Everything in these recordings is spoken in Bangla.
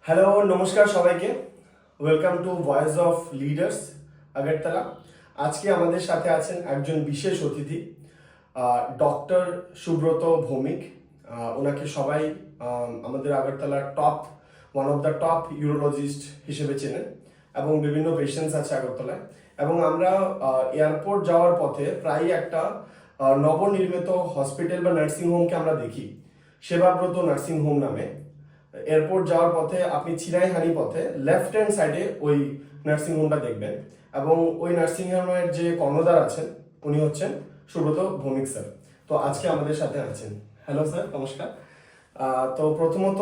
হ্যালো, নমস্কার সবাইকে। Welcome to voice of leaders Agartala. আজকে আমাদের সাথে আছেন একজন বিশেষ অতিথি, ডক্টর সুব্রত ভৌমিক। ওনাকে সবাই আমাদের আগরতলার one of the top urologist হিসেবে চেনেন এবং বিভিন্ন পেশেন্টস আছে আগরতলায়। এবং আমরা এয়ারপোর্ট যাওয়ার পথে প্রায়ই একটা নবনির্মিত হসপিটাল বা নার্সিং হোমকে আমরা দেখি, সেবাব্রত নার্সিং হোম নামে। এয়ারপোর্ট যাওয়ার পথে আপনি চিরাইহানি পথে লেফট হ্যান্ড সাইডে ওই নার্সিং হোমটা দেখবেন এবং ওই নার্সিং হোমের যে কর্ণধার আছেন উনি হচ্ছেন সুব্রত ভৌমিক স্যার। তো আজকে আমাদের সাথে আছেন। হ্যালো স্যার, নমস্কার। তো প্রথমত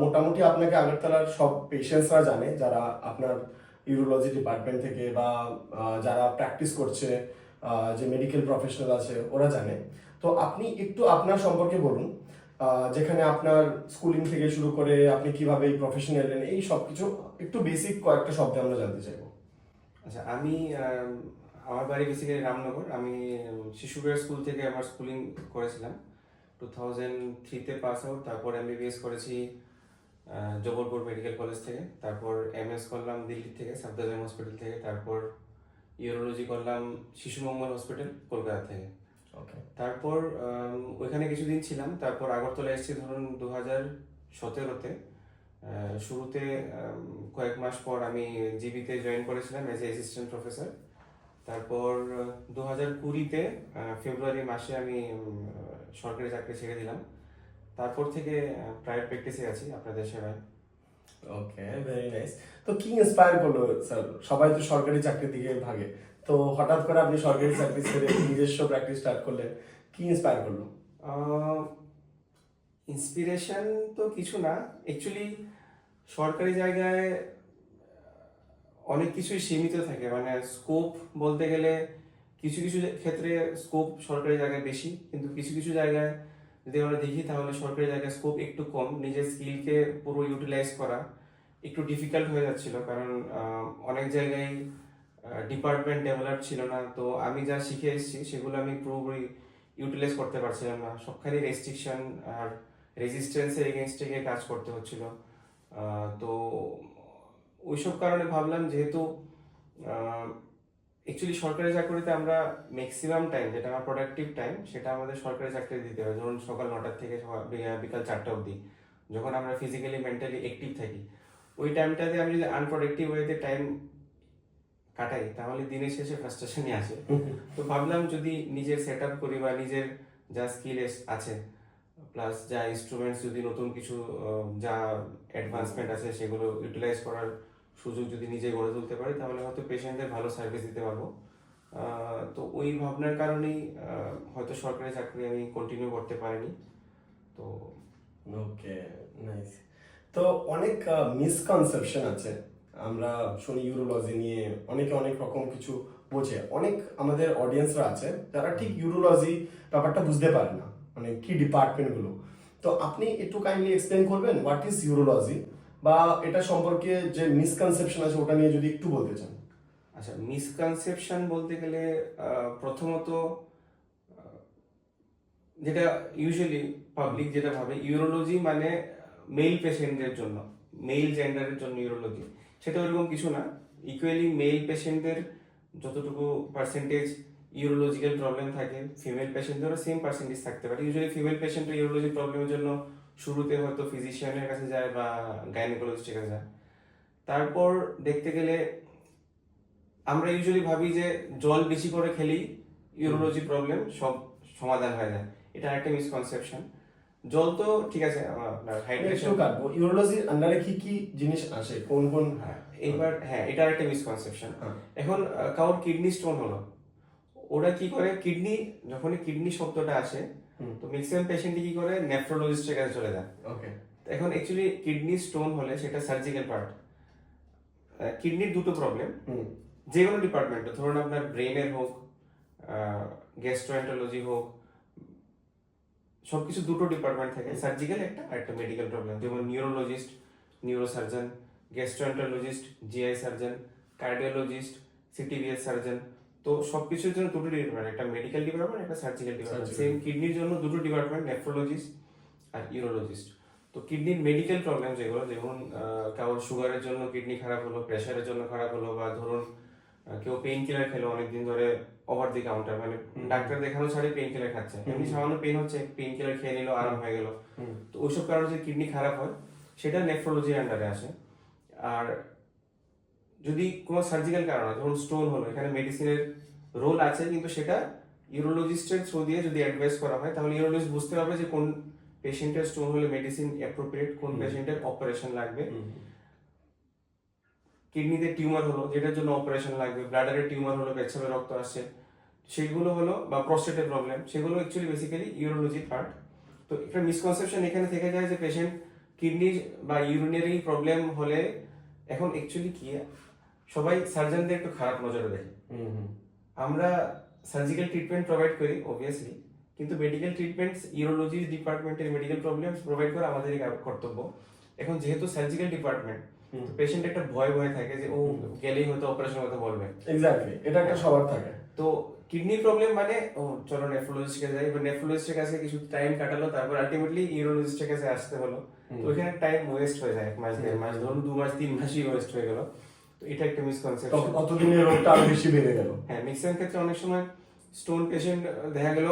মোটামুটি আপনাকে আগরতলার সব পেশেন্টসরা জানে, যারা আপনার ইউরোলজি ডিপার্টমেন্ট থেকে বা যারা প্র্যাকটিস করছে, যে মেডিকেল প্রফেশনাল আছে ওরা জানে। তো আপনি একটু আপনার সম্পর্কে বলুন, যেখানে আপনার স্কুলিং থেকে শুরু করে আপনি কিভাবে এই প্রফেশনে এলেন, এই সব কিছু একটু বেসিক কয়েকটা শব্দে আমরা জানতে চাইবো। আচ্ছা, আমার বাড়ি বেসিক্যালি রামনগর। আমি শিশুবিহার স্কুল থেকে আমার স্কুলিং করেছিলাম 2003-তে পাস আউট। তারপর এমবিবিএস করেছি জবলপুর মেডিকেল কলেজ থেকে। তারপর এমএস করলাম দিল্লি থেকে, সাফদারজং হসপিটাল থেকে। তারপর ইউরোলজি করলাম শিশু মঙ্গল হসপিটাল কলকাতা থেকে। ওকে। তারপর ওইখানে কিছুদিন ছিলাম। তারপর আগরতলা এসেছি ধরুন 2017-তে। শুরুতে কয়েক মাস পর আমি জিবিতে জয়েন করেছিলাম এজ এ অ্যাসিস্ট্যান্ট প্রফেসর। তারপর 2020-তে ফেব্রুয়ারি মাসে আমি সরকারি চাকরি ছেড়ে দিলাম। তারপর থেকে প্রাইভেট প্র্যাকটিসে আছি আপনাদের সেবায়। ওকে, ভেরি নাইস। তো কি ইন্সপায়ার করলো স্যার? সবাই তো সরকারি চাকরির দিকে ভাগে, তো হঠাৎ করে আপনি সরকারি চাকরি ছেড়ে নিজস্ব প্র্যাকটিস স্টার্ট করলেন, কি ইন্সপায়ার করলো? ইন্সপিরেশন তো কিছু না, অ্যাকচুয়ালি সরকারি জায়গায় অনেক কিছুই সীমিত থাকে। মানে স্কোপ বলতে গেলে কিছু কিছু ক্ষেত্রে স্কোপ সরকারি জায়গায় বেশি, কিন্তু কিছু কিছু জায়গায় যদি আমরা দেখি তাহলে সরকারি জায়গায় স্কোপ একটু কম। নিজের স্কিলকে পুরো ইউটিলাইজ করা একটু ডিফিকাল্ট হয়ে যাচ্ছিল, কারণ অনেক জায়গায় ডিপার্টমেন্ট ডেভেলপ ছিল না। তো আমি যা শিখে এসেছি সেগুলো আমি পুরোপুরি ইউটিলাইজ করতে পারছিলাম না। সবখানি রেস্ট্রিকশন আর রেজিস্ট্যান্সের এগেনস্টে গিয়ে কাজ করতে হচ্ছিল। তো ওইসব কারণে ভাবলাম, যেহেতু অ্যাকচুয়ালি সরকারি চাকরিতে আমরা ম্যাক্সিমাম টাইম, যেটা আমার প্রোডাক্টিভ টাইম, সেটা আমাদের সরকারি চাকরি দিতে হয়। ধরুন সকাল 9টা থেকে বিকাল 4টা অবধি, যখন আমরা ফিজিক্যালি মেন্টালি অ্যাক্টিভ থাকি, ওই টাইমটাতে আমি যদি আনপ্রোডাক্টিভ ওয়েতে টাইম কাটাই তাহলে দিনের শেষে ফ্রাস্ট্রেশনই আসে। তো ভাবলাম যদি নিজের সেট আপ করি বা নিজের যা স্কিল আছে প্লাস যা ইনস্ট্রুমেন্টস, যদি নতুন কিছু যা অ্যাডভান্সমেন্ট আছে সেগুলো ইউটিলাইজ করার সুযোগ যদি নিজে গড়ে তুলতে পারি তাহলে হয়তো পেশেন্টদের ভালো সার্ভিস দিতে পারবো। তো ওই ভাবনার কারণেই হয়তো সরকারি চাকরি আমি কন্টিনিউ করতে পারিনি। তো ওকে, নাইস। তো অনেক মিসকনসেপশন আছে, আমরা শুনি ইউরোলজি নিয়ে অনেকে অনেক রকম কিছু বোঝে। অনেক আমাদের অডিয়েন্সরা আছে যারা ঠিক ইউরোলজি ব্যাপারটা বুঝতে পারে না, মানে কি ডিপার্টমেন্টগুলো। তো আপনি একটু কাইন্ডলি এক্সপ্লেন করবেন হোয়াট ইজ ইউরোলজি, বা এটা সম্পর্কে যে মিসকনসেপশন আছে ওটা নিয়ে যদি একটু বলতে চান। আচ্ছা, মিসকনসেপশন বলতে গেলে প্রথমত যেটা ইউজুয়ালি পাবলিক যেটা ভাবে ইউরোলজি মানে মেল পেশেন্টদের জন্য, মেল জেন্ডারের জন্য ইউরোলজি, সেটা ওরকম কিছু না। ইকুয়ালি মেল পেশেন্টদের যতটুকু পার্সেন্টেজ ইউরোলজিক্যাল প্রবলেম থাকে, ফিমেল পেশেন্টদেরও সেম পার্সেন্টেজ থাকতে পারে। ইউজুয়ালি ফিমেল পেশেন্টের ইউরোলজি প্রবলেমের জন্য শুরুতে হয়তো ফিজিশিয়ানের কাছে যায় বা গাইনোকোলজিস্টের কাছে যায়। তারপর দেখতে গেলে আমরা ইউজুয়ালি ভাবি যে জল বেশি করে খেলেই ইউরোলজি প্রবলেম সব সমাধান হয়ে যায়। এটা একটা মিসকনসেপশন। জল তো ঠিক আছে, আপনার হাইড্রেশন। ইউরোলজির আন্ডারে কি কি জিনিস আসে, কোন কোন? এইবার হ্যাঁ, এটা একটা মিসকনসেপশন। হ্যাঁ। এখন কারোর কিডনি স্টোন হলো, ওরা কি করে, কিডনি যখনই কিডনি শব্দটা আসে তো ম্যাক্সিমাম পেশেন্টই কি করে নেফ্রোলজিস্টের কাছে চলে যায়। ওকে। এখন অ্যাকচুয়ালি কিডনি স্টোন হলে সেটা সার্জিক্যাল পার্ট। কিডনির দুটো প্রবলেম, যে কোনো ডিপার্টমেন্টে, ধরুন আপনার ব্রেনের হোক, গ্যাস্ট্রোএন্টারোলজি হোক, সবকিছু দুটো ডিপার্টমেন্ট থাকে, সার্জিক্যাল একটা আর একটা মেডিকেল প্রবলেম। যেমন neurologist, neurosurgeon; gastroenterologist, GI surgeon; cardiologist, CTVS surgeon. তো সবকিছুর জন্য দুটো ডিপার্টমেন্ট, একটা মেডিকেল ডিপার্টমেন্ট, একটা সার্জিক্যাল ডিপার্টমেন্ট। সেম কিডনির জন্য দুটো ডিপার্টমেন্ট, নেফ্রোলজিস্ট আর ইউরোলজিস্ট। তো কিডনির মেডিকেল প্রবলেম যেগুলো, যেমন কারোর সুগারের জন্য কিডনি খারাপ হলো, প্রেশারের জন্য খারাপ হলো, বা ধরুন কেউ পেইন কিলার খেলো অনেকদিন ধরে ওভার দি কাউন্টার, মানে ডাক্তার দেখানো ছাড়াই পেইন কিলার খাচ্ছে, এমনি সামান্য পেইন হচ্ছে পেইন কিলার খেয়ে নিল, আরাম হয়ে গেল। তো ওইসব কারণে যে কিডনি খারাপ হয় সেটা নেফ্রোলজির আন্ডারে আসে। আর যদি কোনো সার্জিক্যাল কারণ হয়, ধরুন স্টোন হলো, এখানে মেডিসিনের রোল আছে, কিন্তু সেটা ইউরোলজিস্টের থ্রু দিয়ে যদি অ্যাডভাইস করা হয় তাহলে ইউরোলজিস্ট বুঝতে পারবে যে কোন পেশেন্টের স্টোন হলে মেডিসিন অ্যাপ্রোপ্রিয়েট, কোন পেশেন্টের অপারেশন লাগবে। কিডনিতে টিউমার হলো যেটার জন্য অপারেশন লাগবে, ব্লাডারের টিউমার হলো, পেচ্ছাপে রক্ত আসছে, সেগুলো হলো, বা প্রস্টেটের প্রবলেম, সেগুলো অ্যাকচুয়ালি বেসিক্যালি ইউরোলজি পার্ট। তো একটা মিসকনসেপশন এখানে থেকে যায় যে পেশেন্ট কিডনি বা ইউরিনারি প্রবলেম হলে, এখন অ্যাকচুয়ালি কি সবাই সার্জনদের একটু খারাপ নজরে দেখে। আমরা সার্জিক্যাল ট্রিটমেন্ট প্রোভাইড করি অবভিয়াসলি, কিন্তু মেডিকেল ট্রিটমেন্ট ইউরোলজি ডিপার্টমেন্টের মেডিকেল প্রবলেমস প্রোভাইড করা আমাদেরই কর্তব্য। এখন যেহেতু সার্জিক্যাল ডিপার্টমেন্ট, পেশেন্ট একটা ভয় থাকে যে ও গেলেই হয়তো অপারেশনের কথা বলবে। এক্স্যাক্টলি, এটা একটা সবার থাকে। তো কিডনি প্রবলেম মানে ও চলো নেফ্রোলজিস্টের কাছে যাই, বা নেফ্রোলজিস্টের কাছে কিছু টাইম কাটালো, তারপর আলটিমেটলি ইউরোলজিস্টের কাছে আসতে হলো। তো ওইখানে টাইম ওয়েস্ট হয়ে যায়, 1 মাস 1.5 মাস, ধরুন 2 মাস 3 মাসই ওয়েস্ট হয়ে গেল। তো এটা একটা মিসকনসেপশন। অতদিনে রোগটা আরো বেশি বেড়ে গেল। হ্যাঁ, ম্যাক্সিমাম ক্ষেত্রে অনেক সময় স্টোন পেশেন্ট দেখা গেল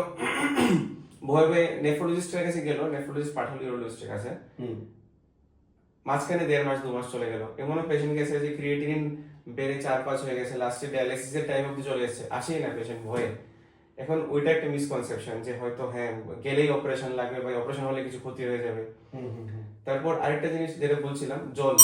ভয় পেয়ে নেফ্রোলজিস্টের কাছে গেল, নেফ্রোলজিস্ট পাঠালো ইউরোলজিস্টের কাছে, মাঝখানে 1.5 মাস 2 মাস চলে গেল। এমনও পেশেন্ট গেছে যে ক্রিয়েটিনিন বেড়ে 4-5 হয়ে গেছে, লাস্টে ডায়ালিসিসের টাইম অবধি চলে এসেছে, আসেই না পেশেন্ট ভয়ে। এখন ওইটা একটা মিসকনসেপশন যে হয়তো হ্যাঁ গেলেই অপারেশন লাগবে, বা অপারেশন হলে কিছু ক্ষতি হয়ে যাবে। তারপর আরেকটা জিনিস যেটা বলছিলাম, জল।